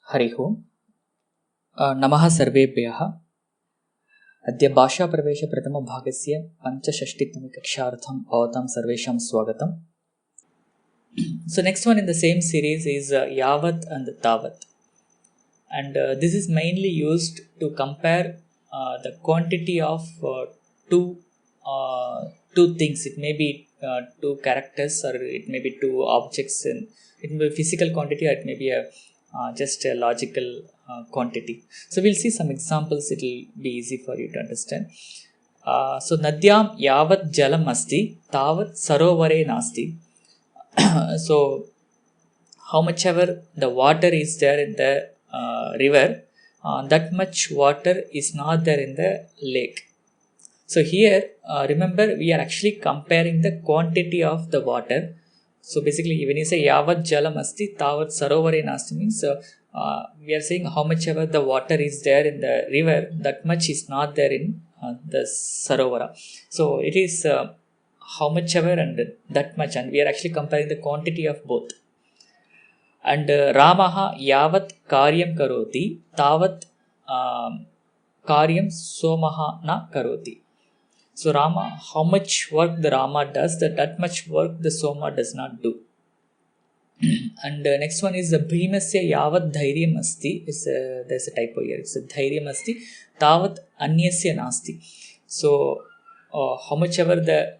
हरि ओम् नमः सर्वेभ्यः। अद्य भाषा प्रवेश प्रथमभागस्य पञ्चषष्टितमकक्षार्थं भवतां सर्वेषां स्वागतम्। So next one in the same series is yavat and tavat, and this is mainly used to compare the quantity of two things. It may be two characters, or it may be two objects, and it may be physical quantity, or it may be just a logical quantity. So we'll see some examples. It will be easy for you to understand. So nadyam yavat jalam asti tavat sarovare nasti. So how much ever the water is there in the river, that much water is not there in the lake. So here remember, we are actually comparing the quantity of the water. So basically when you say yavat jalam asti tavat sarovare nasti means we are saying how much ever the water is there in the river, that much is not there in the sarovara. So it is how much ever and that much, and we are actually comparing the quantity of both. And Ramaha yavat karyam karoti tavat karyam somaha na karoti. So Rama, how much work the Rama does, that much work the Soma does not do. And next one is the Bhimasya yavat dhairyam asti. There's a typo here. It's a dhairyam asti tavat anyasya nasti. So how much ever the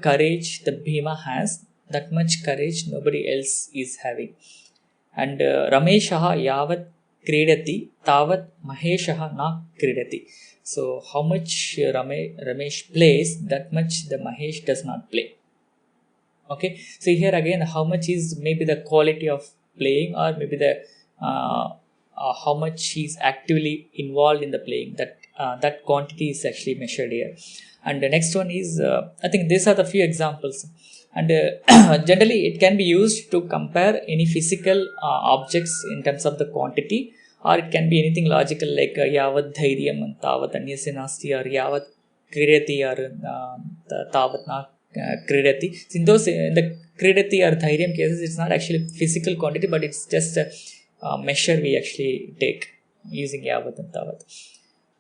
courage the Bhima has, that much courage nobody else is having. And Rameshaha yavat kridati tavat Maheshaha na kridati. So how much Ramesh plays, that much the Mahesh does not play. Okay, so here again, how much is maybe the quality of playing, or maybe the how much he is actively involved in the playing, that quantity is actually measured here. And the next one is I think these are the few examples, and generally it can be used to compare any physical objects in terms of the quantity, or it can be anything logical like yavat dhairyam and tavat anyasya nasti, or yavat kridati or tavat na kridati. In those the kridati or dhairyam cases, it's not actually physical quantity, but it's just a measure we actually take using yavat and tavat.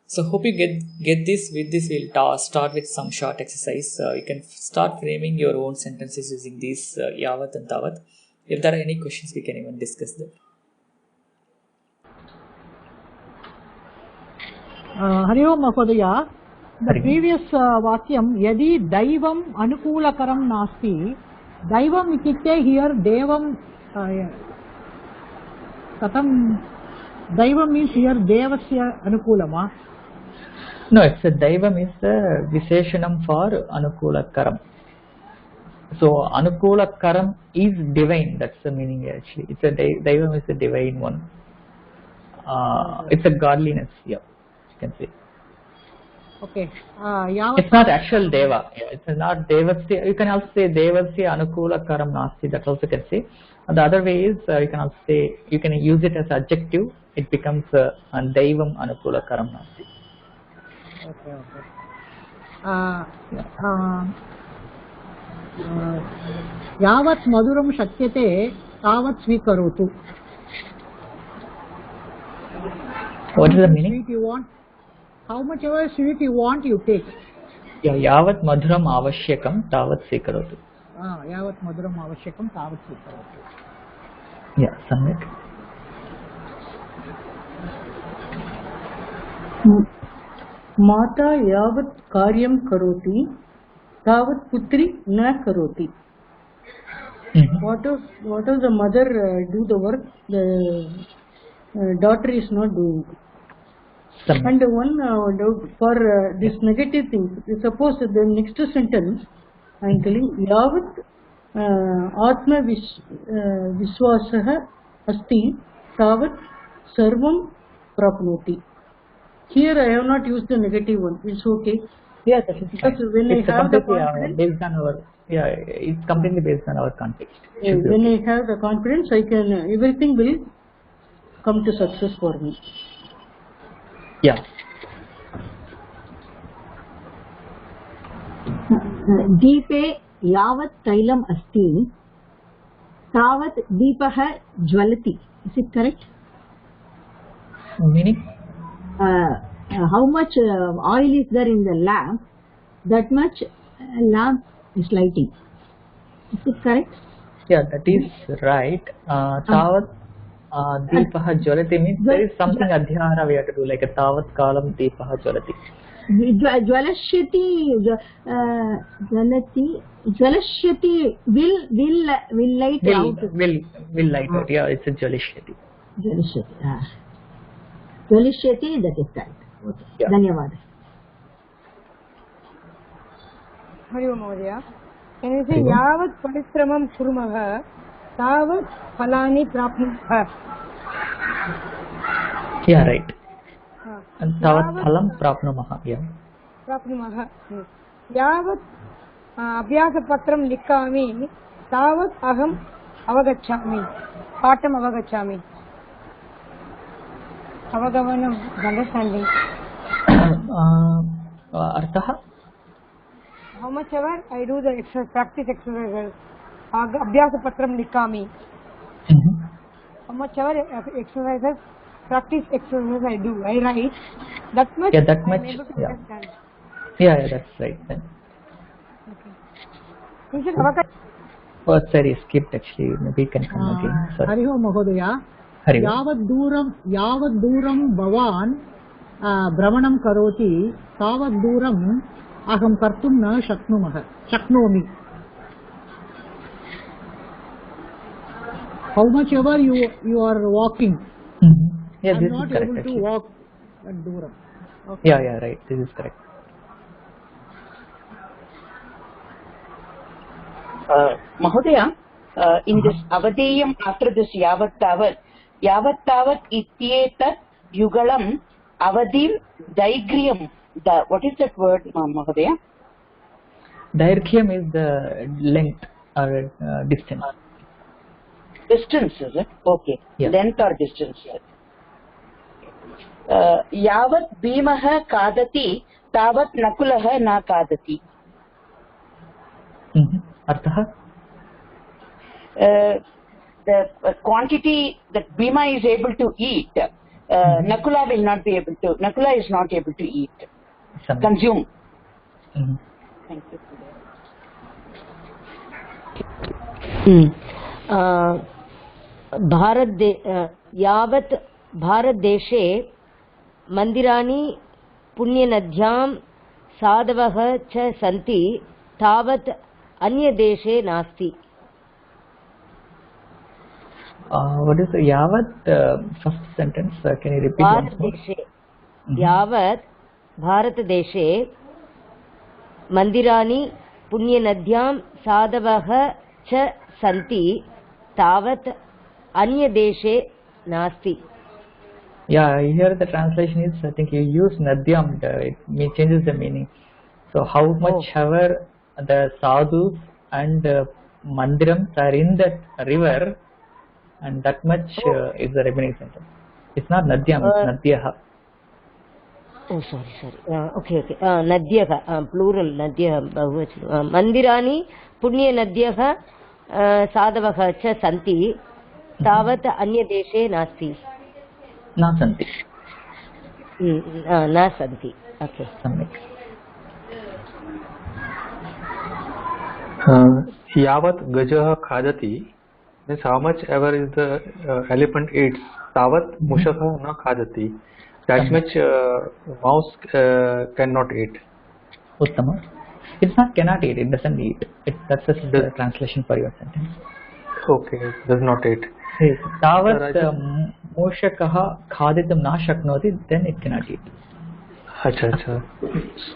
So hope you get this. With this, we'll start with some short exercise. You can start framing your own sentences using these yavat and tavat. If there are any questions, we can even discuss them. Hari Om Mahodaya. The previous vakyam yadi daivam anukulakaram nasti. Daivam ityukte here devam katam. Daivam means here devasya anukulama. No, it's a daivam is the visheshanam for anukulakaram. So anukulakaram is divine. That's the meaning actually. It's a daivam is a divine one. It's a godliness. Yeah, you can say. Okay. It's not actual deva. Yeah, it's not devasya. You can also say devasya anukulakaram nasti. That also can say. And the other way is you can also say, you can use it as adjective. It becomes daivam anukulakaram nasti. Okay. Yavat maduram shakyate tavat swikarotu. What is the meaning? Sweet you want, how much ever sweet you want, you take. Yeah, yavat madhuram avashyakam tavat swikarotu. Yavat maduram avashyakam tavat swikarotu. Yeah, samyak. Mata yavat karyam karoti tavat putri na karoti. What does the mother do the work, the daughter is not doing. And one for this negative thing, suppose the next sentence I am telling yavat atma viswasah asti tavat sarvam prapnoti. Here I have not used the negative one. It's okay. Yeah, that is because fine. when It's I have the confidence, based on our it's completely based on our context. When I have the confidence, I can everything will come to success for me. Yeah. दीपे यावत् तैलम् अस्ति तावत् दीपः ज्वलति. Is it correct? Meaning? How much oil is there in the lamp, that much lamp is lighting. Is it correct? Yeah, that is right. Tavat Deepaha Jwalati means there is something adhyara we have to do, like a Tavat Kalam Deepaha Jwalati. Jwalashyati will light out. Will light out. Yeah, it's a Jwalishyati. Jwalishyati, that is correct. Okay. Yeah. Dhanyawad. Hari Om Mahodaya. Can you say yavat parishramam kurmah tavat phalani prapnuh? Yeah, right. And tavat phalam prapnumah. Yeah. Prapnumah. Yavat abhyasapatram likhami tavat aham avagacchami. Patam avagacchami. Avagavanam, understanding. Arthaha? How much ever I do the practice exercises, abhyasapatram likhami. How much ever exercises, practice exercises I do, I write, that much. Yeah, that much. I'm able to understand. Yeah, that's right then. Okay. Oh, sorry, skipped actually. Maybe you can come again. Sorry. Hari Om Mahodaya. Yavat duram bhavan भ्रमणं करोति तावत् दूरम् अहं कर्तुं न शक्नोमि. How much ever you are walking, yeah, I'm this not is correct, able actually. to walk that duram. Okay. Yeah, right. This is correct. Mahodaya, in this avadeyam, after this yavat tavat ityetat yugalam avadim daigriyam. What is that word, Mahodaya? Dairghyam is the length or distance. Distance, is it? Okay. Yeah. Length or distance. Yavat bhimah kadati tavat nakulah na kadati. Arthaha? The quantity that Bhima is able to eat, Nakula will not be able to. Nakula is not able to eat, consume. Thank you. यावत् भारतदेशे मन्दिराणि पुण्यनद्यां साधवः च सन्ति तावत् अन्यदेशे नास्ति. What is yavat first sentence? Can you repeat once more? यावत् भारतदेशे मन्दिराणि पुण्यनद्यां साधवः च सन्ति तावत् अन्यदेशे नास्ति. Yeah, here the translation is, I think you use nadyam, it changes the meaning. So how much ever the sadhus and mandirams are in that river, and that much is the remaining sentence. It's not nadyam, it's nadyaha. Oh, sorry. Okay. Nadyaha, plural, nadyaha, bahuvachanam. Mandirani, punya nadyaha, sadhavaha cha santi, tavat anya deshe nasti. Na santi. Na santi. Okay. Yavat gajah khadati means how much ever is the elephant eats. Tavat mushakha na khadati. That much mouse cannot eat. Uttama. It's not cannot eat, it doesn't eat. That's the translation for your sentence. Okay, does not eat. Tavat mushakaha khaditam na shaknoti, then it cannot eat. Acha.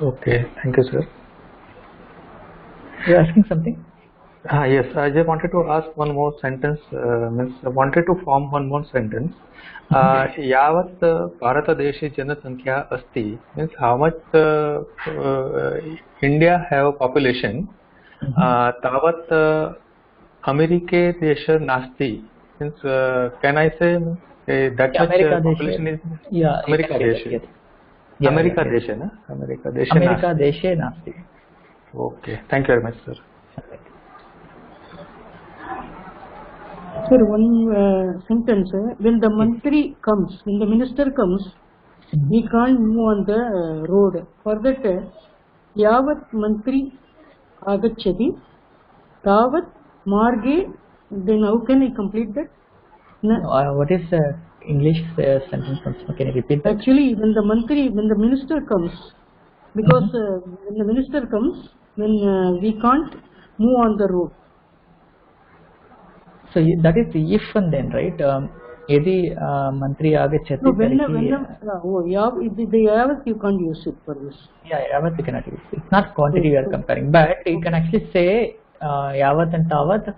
Okay, thank you, sir. You're asking something? Yes, I just wanted to ask one more sentence. I wanted to form one more sentence. Yavat Bharatadeshe Janasankhya asti means how much India have population. Tavat Amerike Desha Nasti means can I say that much population is America Deshe. America Deshe, na? America Deshe Nasti. Okay, thank you very much, sir. Sir, one sentence. When the mantri comes, when the minister comes, we can't move on the road. For that, yavat mantri agacchati, tavat marge. Then how can I complete that? What is the English sentence? Can you repeat that? Actually, when the minister comes, because when the minister comes, then we can't move on the road. So that is if and then, right? Yadi mantri agacchati. No, the yavat you can't use it for this. Yeah, yavat you cannot use. It's not quantity we are comparing, but you can actually say yavat and tavat.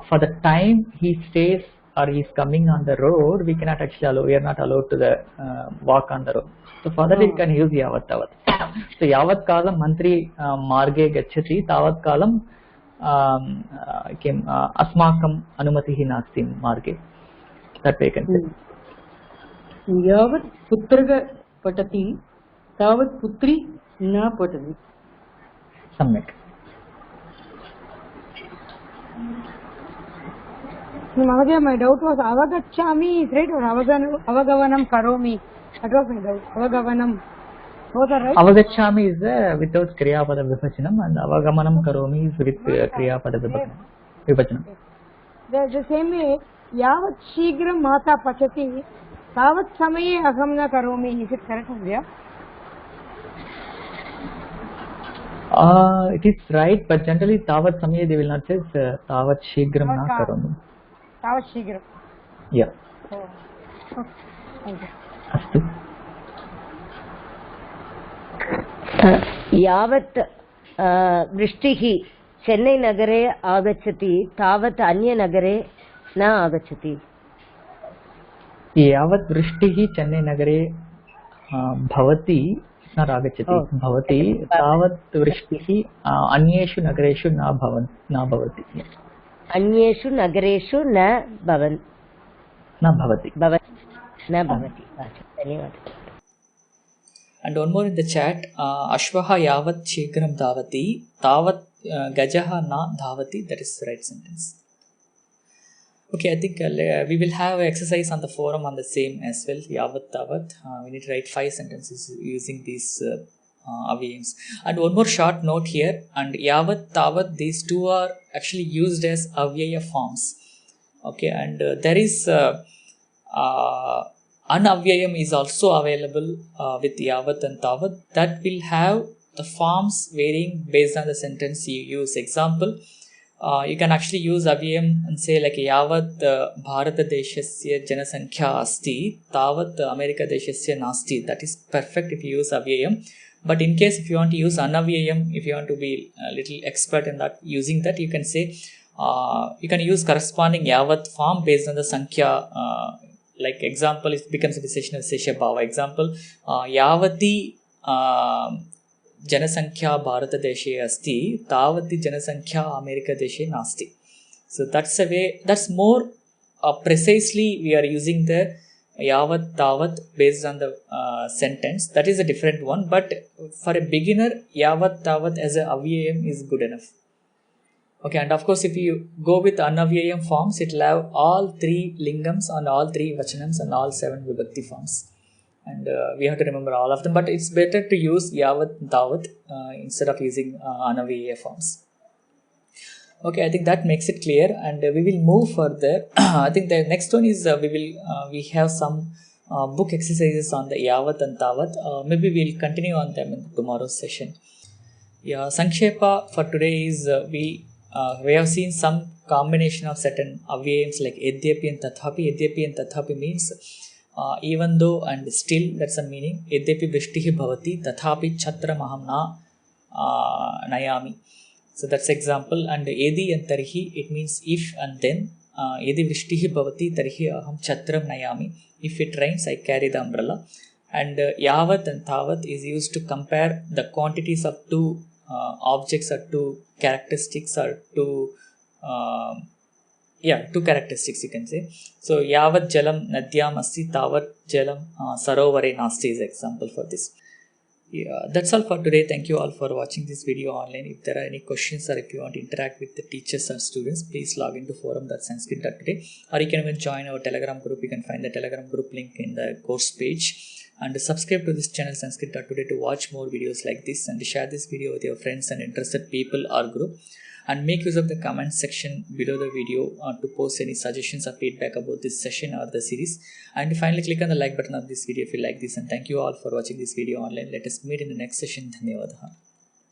For the time he stays or he is coming on the road, we cannot actually allow. We are not allowed to walk on the road. So for that we can use yavat tavat. So yavat kalam mantri marge gacchati, tavat kalam asmakam anumatihi nasti marge. That way you can say. Yavat putraga patati, tavat putri na patati. Samyak. Mahodaya, my doubt was avagachami is right or avagavanam karomi? That was my doubt. Avagavanam. Both are right? Avagachami is without kriyapada vibhajanam and avagamanam karomi is with kriyapada vibhajanam. The same way, yavat shigram mata pachati, tavat samaye aham na karomi. Is it correct, Mahodaya? It is right, but generally tavat samaye they will not say tavat shigram na karomi. Tavat shigram. Yeah. Oh. Okay. Thank you. Astu. यावत् वृष्टिः चेन्नै नगरे आगच्छति तावत् अन्यनगरे न आगच्छति. यावत् वृष्टिः चेन्नै नगरे भवति न आगच्छति भवति तावत् वृष्टिः अन्येषु नगरेषु न भवति. अन्येषु नगरेषु न भवति. धन्यवादः. And one more in the chat, Ashvaha yavat shigram dhavati, tavat gajaha na dhavati. That is the right sentence. Okay, I think we will have an exercise on the forum on the same as well. Yavat tavat. We need to write 5 sentences using these avyayams. And one more short note here. And yavat tavat, these two are actually used as avyaya forms. Okay, and there is anavyayam is also available with yavat and tavat. That will have the forms varying based on the sentence you use. Example, you can actually use avyayam and say like yavat bharata deshasya janasankhya asti tavat america deshasya nasti. That is perfect if you use avyayam. But in case if you want to use anavyayam, if you want to be a little expert in that, using that, you can say you can use corresponding yavat form based on the sankhya. Like example, it becomes a decision of Sesha Bhava. Example, Yavati Janasankhya Bharata Deshe Asti, Tavati Janasankhya America Deshe Nasti. So that's a way, that's more precisely we are using the Yavat Tavat based on the sentence. That is a different one. But for a beginner, Yavat Tavat as a avyayam is good enough. Okay, and of course, if you go with anavyayam forms, it will have all 3 lingams and all 3 vachanams and all 7 vibhakti forms. And we have to remember all of them. But it's better to use yavat tavat instead of using anavyaya forms. Okay, I think that makes it clear, and we will move further. I think the next one is we have some book exercises on the yavat and tavat. Maybe we'll continue on them in tomorrow's session. Yeah, Sankshepa for today is we have seen some combination of certain avyayams like Yadyapi and Tathapi. Yadyapi and Tathapi means even though and still, that's the meaning. Yadyapi vrishtihi bhavati Tathapi chhatram aham na nayami. So that's example. And Yadi and Tarhi, it means if and then. Yadi vrishtihi bhavati Tarhi aham chatram nayami. If it rains, I carry the umbrella. And Yavat and Tavat is used to compare the quantities of 2 objects or 2 characteristics or 2 characteristics you can say. So Yavat jalam nadyam asti tavat jalam sarovare nasti is example for this. Yeah, that's all for today. Thank you all for watching this video online. If there are any questions or if you want to interact with the teachers or students, please log into forum.sanskrit.today, or you can even join our Telegram group. You can find the Telegram group link in the course page, and subscribe to this channel Sanskrit.today to watch more videos like this, and share this video with your friends and interested people or group, and make use of the comment section below the video to post any suggestions or feedback about this session or the series. And finally, click on the like button of this video if you like this, and thank you all for watching this video online. Let us meet in the next session. Dhanyawadaha.